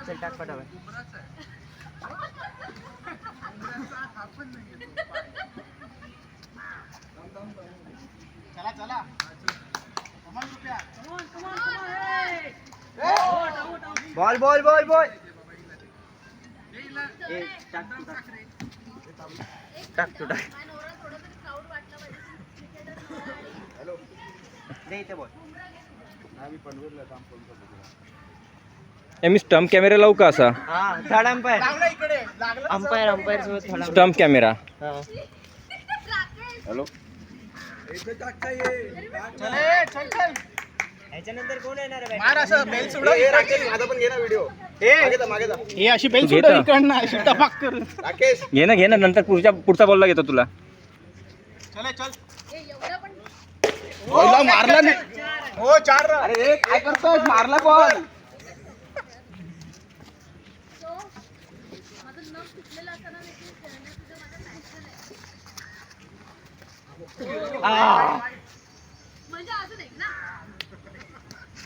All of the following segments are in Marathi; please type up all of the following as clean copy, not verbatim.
चल टाक फटाफट. चला चला. Ball ball ball ball. टाक तू टाक. हॅलो दे इथे बॉल. मी स्टंप कॅमेरा लावू का असा? हा थर्ड अंपायर. अंपायर अंपायर सोबत थर्ड. Stump camera. हॅलो. ह्याच्यानंतर कोण येणार आहे? मार असं बेल सोडव. माझा पण घे ना व्हिडिओ. मागे जा. हे अशी बेल सोडव इकडनं अशी टपाक कर. राकेश घे ना नंतर पुढचा बॉलला घेतो तुला. चल चल. बॉलला मारला नाही. हो 4 रन. अरे काय करतोय? मारला बॉल.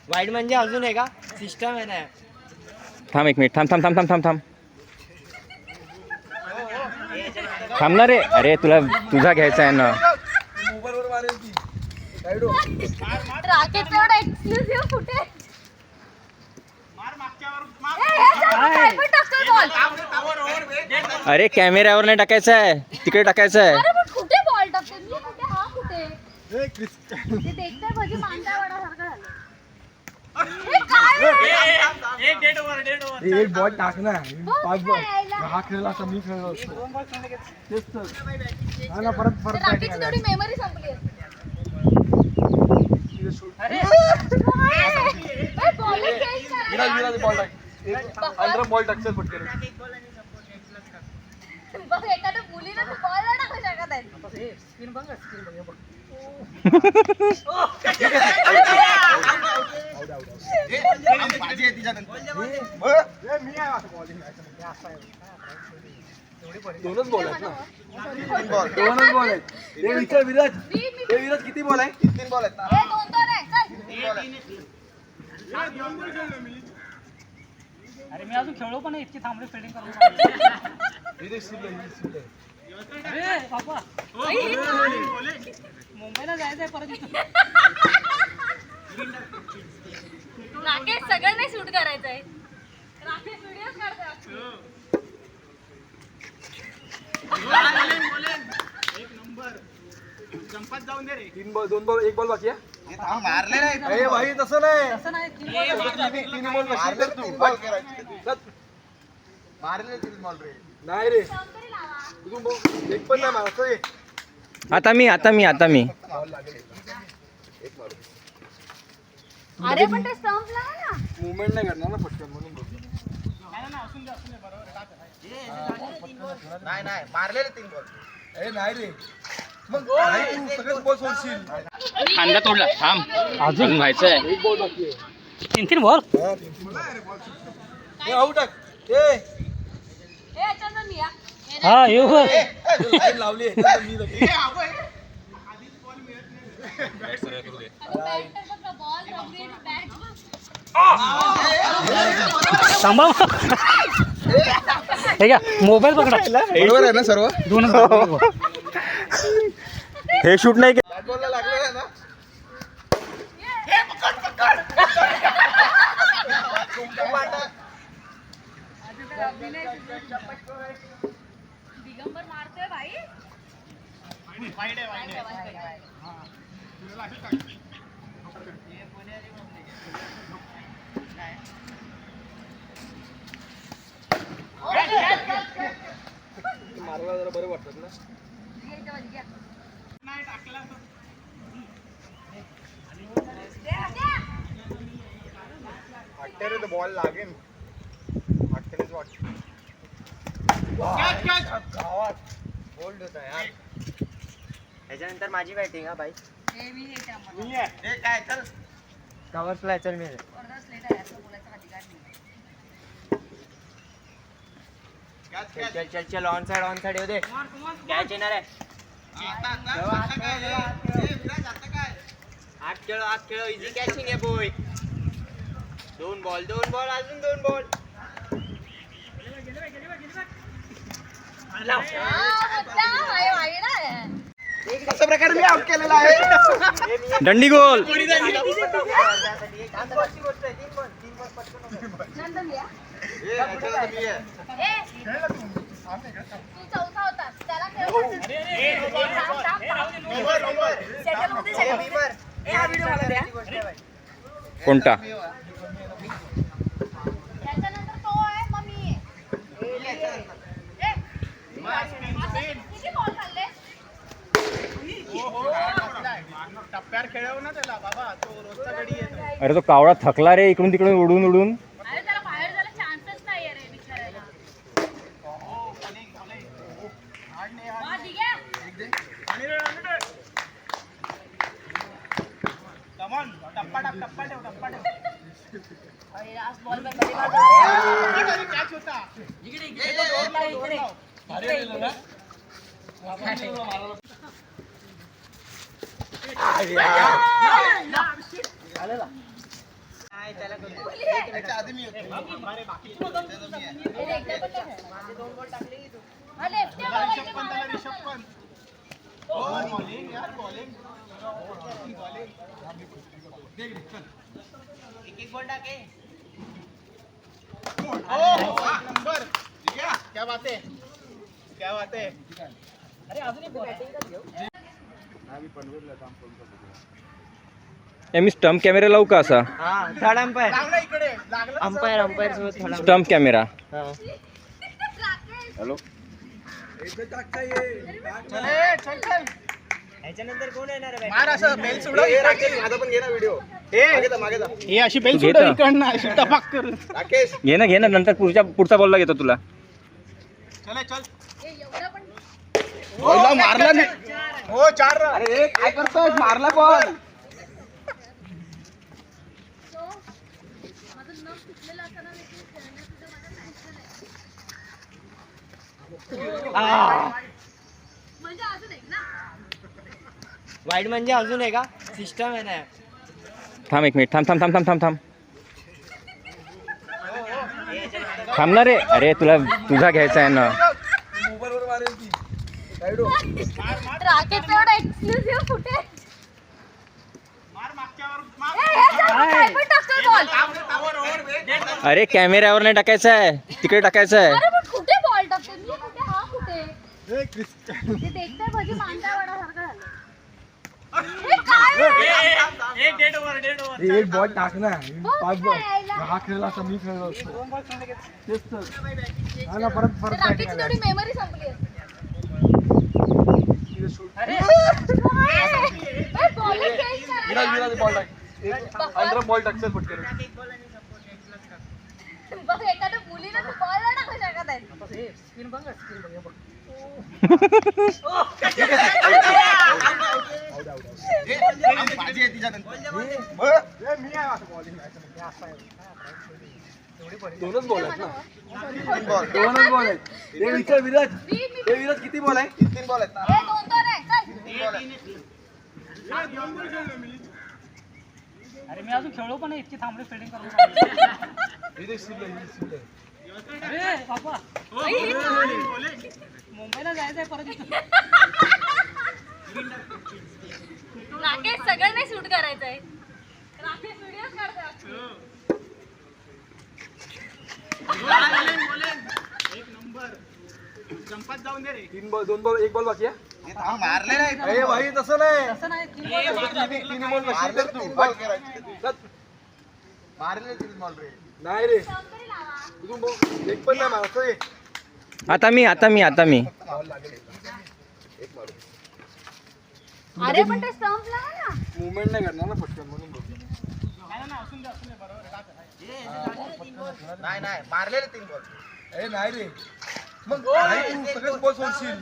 वाईड म्हणजे अजून आहे का? सिस्टम आहे ना. थांब एक मिनिट. थांब थांबणार रे. अरे तुझा घ्यायचा आहे ना. राकेश एवढा एक्सक्लुसिव्ह फुटेज. अरे कॅमेऱ्यावर नाही टाकायचा आहे, तिकडे टाकायचा आहे. कुठे बॉल टाकतो मी? कुठे हा कुठे? ते देखताय भजी मांडा वडासारखं झालं. हे काय? एक बॉल टाक ना. 5 बॉल. खेळायला. हा खेळला असं मी खेळलो असतो. तेच तर. हा ना परत तर राकेशची तेवढी मेमरी संपली आहे. अरे बॉलिंग चेंज करा. विराज बॉल टाक. अंदर बॉल टाक चल पटकन. बस एखाद्या मुलीने तू बॉल नाही टाकू शकत आहे. दोनच बॉल आहेत ना. 3 बॉल. दोनच बॉल आहेत. हे विचार विराज. हे विराज किती बॉल आहे? 3 बॉल आहेत ना. हे 2-2 आहे. चल. 3 बॉल आहेत. अरे मी अजून खेळलो पण इतकी थांबले फिल्डिंग करून. अरे बाबा मुंबईला जायचंय परत इथून. राकेश सगळं नाही शूट करायचंय. राकेश व्हिडिओ काढतोय. एक नंबर. जंपात जाऊन दे रे. 3 बॉल 2 बॉल 1 बॉल बाकी आहे. मारले नाही. अरे भाई तसं नाही. असं नाही. 3 बॉल मारले. 3 बॉल मारले 3 बॉल रे. नाही रे. तू एक पण नाही मारतोय. आता मी बॉल लागेल. एक मारू. अरे पण ते स्टंपला ना. मूवमेंट नाही करणार ना पटकन म्हणून बोलतो. नाही नाही मारलेले 3 बॉल. ए नाही रे. मग तू सगळेच बॉल सोडशील. खांदा तोडला. थांब अजून व्हायचंय. 1 बॉल बाकी आहे. 3 बॉल. हा 3 बॉल. ए आउट टाक. ए हे चंदन या. हा येऊ बघ. लाईन लावली आहे तर मी लगे. बॉल रंगीत बॅट. थांबा. हे घ्या मोबाईल पकडा. बरोबर आहे ना सर्व. दोन हे शूट नाही बॅट बॉलला लागलं आहे ना. दिगंबर मारतोय भाई. वाईड आहे. मारला जरा बरं वाटत ना. वाटते रे बॉल लागेल. वाटतेच वाटत. गावात बोल्ड होता यार. त्याच्यानंतर माझी बॅटिंग. हा भाई मी आहे. हे काय चल. कव्हर्सला चल मी. चल ऑन साइड येऊ दे. कॅच येणार आहे. आत खेळो इझी कॅचिंग आहे बोय. दोन बॉल अजून 2 बॉल. अशा प्रकारे मी आउट केलेला आहे. दंडी गोल. कोणता? त्याच्यानंतर तो आहे मग मी आहे. किती बॉल खाल्ले? टप्प्यावर खेळव ना त्याला बाबा, तो रोजचा गडी येतो. अरे तो कावळा थकला रे इकडून तिकडून उडून उडून. अरे त्याला बाहेर जायला चान्सच नाही रे बिचारायला. वा, ठीक आहे. कमॉन, टप्पा ठेव. अरे आज बॉल पे बड़ी बात आ रही है. कॅच होता. त्याच्या आधी मी होतो. हे एकदा पण नाही खेळला. हा, left आहे बाबा, इथे मारा टाकला. बॉलिंग यार, बॉलिंग. एक बॉल टाके. नंबर. क्या बात है. अरे अजून एक ball आहे. मी स्टंप कॅमेरा लावू का असा? हा, थर्ड अंपायर. लागला इकडे, लागला. अंपायर सोबत थर्ड स्टंप कॅमेरा. चल. ह्याच्यानंतर कोण येणार आहे मार असं बेल सोडव. माझा पण घे ना व्हिडिओ. मागे जा. हे अशी बेल तू सोडव घेतो. इकडनं, अशी टपाक करून. राकेश घे ना नंतर पुढचा बॉलला घेतो तुला. चल. हे एवढं पण मारला नाही. हो 4 रन. अरे काय करतोय, मारला बॉल. तो माझं नख तुटलेलं असताना देखील खेळण्यात सुद्धा माझं tension आहे. म्हणजे असं नाही ना. वाईड म्हणजे अजून आहे का सिस्टम आहे ना. थांब 1 मिनिट. थांब. थांब ना रे. अरे तुझा घ्यायचा आहे ना. राकेशचं एवढं एक्सक्लुसिव्ह फुटेज. मार मागच्यावर काय पण टाकतोय बॉल. अरे कॅमेऱ्यावर नाही टाकायचा आहे, तिकडे टाकायचा आहे. अरे पण कुठे बॉल टाकतोय मी, कुठे हा कुठे. ते देखताय भजी मांडा वडासारखं झालं. हे काय आहे? एक बॉल टाक ना. बॉल खेळायला. हा खेळला असता, मी खेळलो असतो. तेच तर. हा ना, ते परत राकेशची थोडी मेमरी संपली आहे. बॉलिंग चेंज करायला. बॉल टाक. चल पटकन. बघ एखाद्या मुलीला तू बॉल नाही टाकू शकत आहे. माझी आहे तिच्यानंतर. मी आहे आता बॉलिंग. दोनच बॉल आहेत ना. 3 बॉल. दोनच बॉल आहेत. हे विचार विराज किती बॉल आहे? 3 बॉल आहेत ना. हे 2-2 आहे. चल. 3 बॉल आहेत. अरे मी अजून खेळलो पण नाही, इतकी थांबले फिल्डिंग करून. अरे बाबा, मुंबईला जायचंय परत इथून. राकेश सगळ्यांना शूट करायचंय. राकेश व्हिडिओ काढतोय. एक नंबर. जंपात जाऊन दे रे. 2 बॉल 1 बॉल बाकी आहे. मारले नाही. अरे भाई तसं नाही. असं नाही, तीन बॉल मारले तू. मारले 3 बॉल रे. नाही रे. स्टंप तरी लावा. तू एक पण नाही मारतोय. आता मी अरे पण ते स्टंप लावा ना. मुवमेंट नाही करणार ना पटकन, म्हणून बोलतो. नाही मारले 3 बॉल. ए नाही रे. मग तू सगळेच बॉल सोडशील.